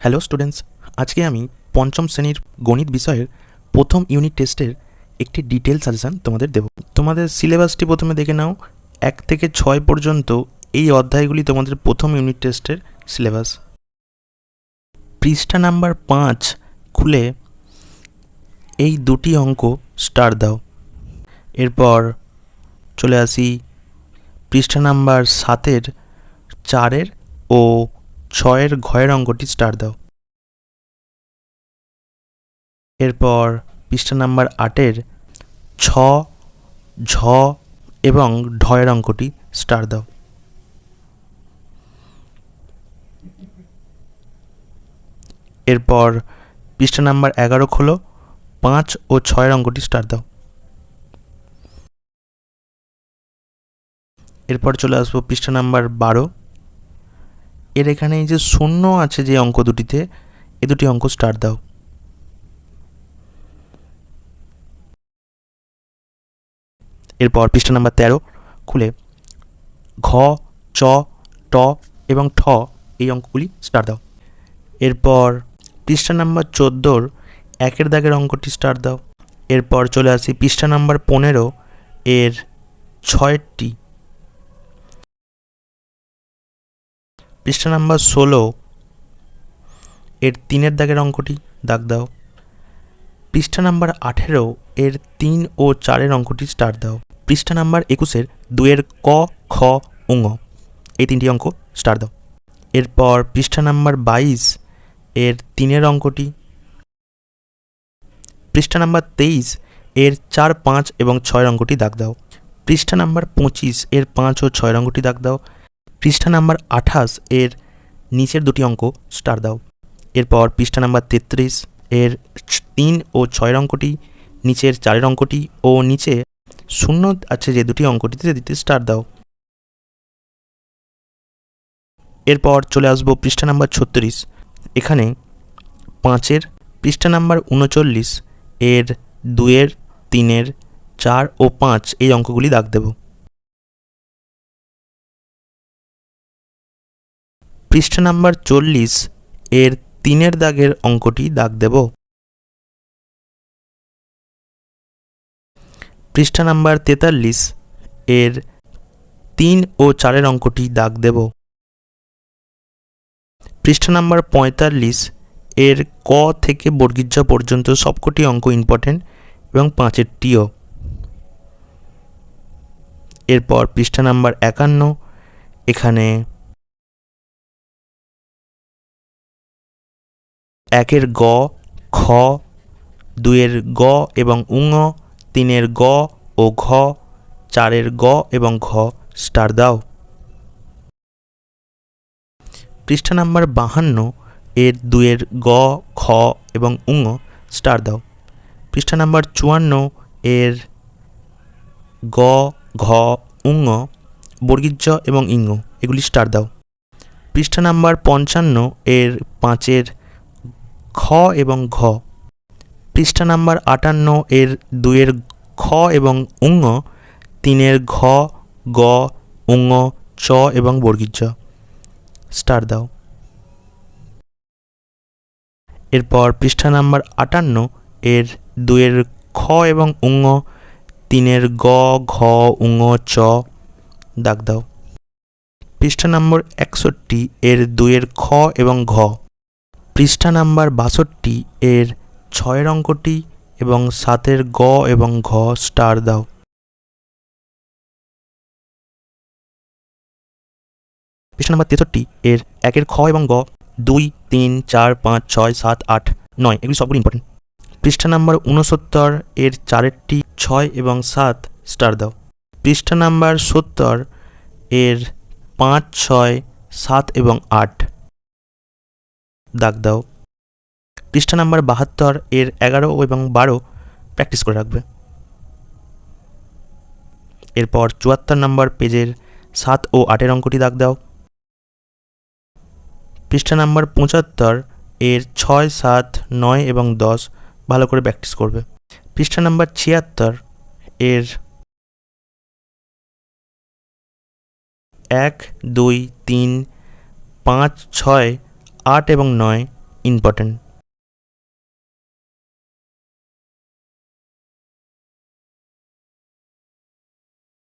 Hello students, আজকে আমি পঞ্চম শ্রেণীর গণিত বিষয়ের প্রথম ইউনিট টেস্টের একটি ডিটেল সাজেশান তোমাদের দেব। তোমাদের সিলেবাসটি প্রথমে দেখে নাও। 1 থেকে 6 পর্যন্ত এই অধ্যায়গুলি তোমাদের প্রথম ইউনিট টেস্টের সিলেবাস। পৃষ্ঠা নাম্বার 5 খুলে এই দুটি অঙ্ক স্টার দাও। এরপর চলে আসি পৃষ্ঠা নাম্বার 7-এর 4-এর ও 6-এর ঘয়ের অঙ্কটি স্টার দাও। এরপর পৃষ্ঠা নাম্বার 8-এর 6, ঝ এবং ঢয়ের অঙ্কটি স্টার দাও। এরপর পৃষ্ঠা নাম্বার 11 খোলো, 5 ও 6-এর অঙ্কটি স্টার দাও। এরপর চলে আসবো পৃষ্ঠা নাম্বার 12। এর এখানে এই যে শূন্য আছে যে অঙ্ক দুটিতে, এ দুটি অঙ্ক স্টার দাও। এরপর পৃষ্ঠা নাম্বার 13 খুলে ঘ, চ, ট এবং ঠ এই অঙ্কগুলি স্টার দাও। এরপর পৃষ্ঠা নাম্বার 14-র 1-এর দাগের অঙ্কটি স্টার দাও। এরপর চলে আসি পৃষ্ঠা নাম্বার 15 এর 6-টি। পৃষ্ঠা নাম্বার 16 এর 3-এর দাগের অঙ্কটি দাগ দাও। পৃষ্ঠা নাম্বার 18 এর 3 ও 4-এর অঙ্কটি স্টার দাও। পৃষ্ঠা নাম্বার 21-এর 2-এর ক, খ, ঙ এই 3টি অঙ্ক স্টার দাও। এরপর পৃষ্ঠা নাম্বার 22 এর 3-এর অঙ্কটি। পৃষ্ঠা নাম্বার 23 এর 4, 5 এবং 6-এর অঙ্কটি দাগ দাও। পৃষ্ঠা নাম্বার 25 এর 5 ও 6-এর অঙ্কটি দাগ দাও। পৃষ্ঠা নাম্বার 28 এর নিচের দুটি অঙ্ক স্টার দাও। এরপর পৃষ্ঠা নাম্বার 33 এর 3 ও 6-এর অঙ্কটি, নিচের 4-এর অঙ্কটি ও নিচে শূন্য আছে যে দুটি অঙ্কটিতে দিতে স্টার দাও। এরপর চলে আসবো পৃষ্ঠা নাম্বার 36। এখানে 5-এর, পৃষ্ঠা নাম্বার 39 এর 2-এর, 3-এর, 4 ও 5 এই অঙ্কগুলি দাগ দেব। পৃষ্ঠা নাম্বার 40 এর 3-এর দাগের অঙ্কটি দাগ দেব। পৃষ্ঠা নাম্বার 43 এর 3 ও 4-এর অঙ্কটি দাগ দেব। পৃষ্ঠা নাম্বার 45 এর ক থেকে বর্গীর জ পর্যন্ত সবকটি অঙ্ক ইম্পর্টেন্ট এবং 5-এরটিও। এরপর পৃষ্ঠা নাম্বার 51 এখানে 1-এর গ, খ, 2-এর গ এবং ঙ, 3-এর গ ও ঘ, 4-এর গ এবং ঘ স্টার দাও। পৃষ্ঠা নাম্বার 52 এর 2-এর গ, খ এবং ঙ স্টার দাও। পৃষ্ঠা নাম্বার 54 এর গ, ঘ, ঙ, বর্গীর জ এবং ঙ এগুলি স্টার দাও। পৃষ্ঠা নাম্বার 55 এর 5-এর খ এবং ঘ। পৃষ্ঠা নাম্বার 58 এর 2-এর খ এবং ঙ, 3-এর ঘ, গ, ঙ, চ এবং বর্গীর জ স্টার দাও। এরপর পৃষ্ঠা নাম্বার 58 এর 2-এর খ এবং ঙ, 3-এর গ, ঘ, ঙ, চ দাগ দাও। পৃষ্ঠা নম্বর 61 এর 2-এর খ এবং ঘ। পৃষ্ঠা নাম্বার 62 এর 6-এর অঙ্কটি এবং 7-এর গ এবং ঘ স্টার দাও। পৃষ্ঠা নাম্বার 63 এর 1-এর খ এবং গ, 2, 3, 4, 5, 6, 7, 8, 9 এগুলি সবগুলো ইম্পর্টেন্ট। পৃষ্ঠা নাম্বার 69 এর 4-এরটি 6 এবং 7 স্টার দাও। পৃষ্ঠা নাম্বার 70 এর 5, 6, 7 এবং 8 দাগ দাও। পৃষ্ঠা নাম্বার 72 এর 11 এবং 12 প্র্যাকটিস করে রাখবে। এরপর 74 নম্বর পেজের 7 ও 8-এর অঙ্কটি দাগ দাও। পৃষ্ঠা নাম্বার 75 এর 6, 7, 9 এবং 10 ভালো করে প্র্যাকটিস করবে। পৃষ্ঠা নাম্বার 76 এর 1, 2, 3, 5, 6, 8 এবং 9 ইম্পর্ট্যান্ট।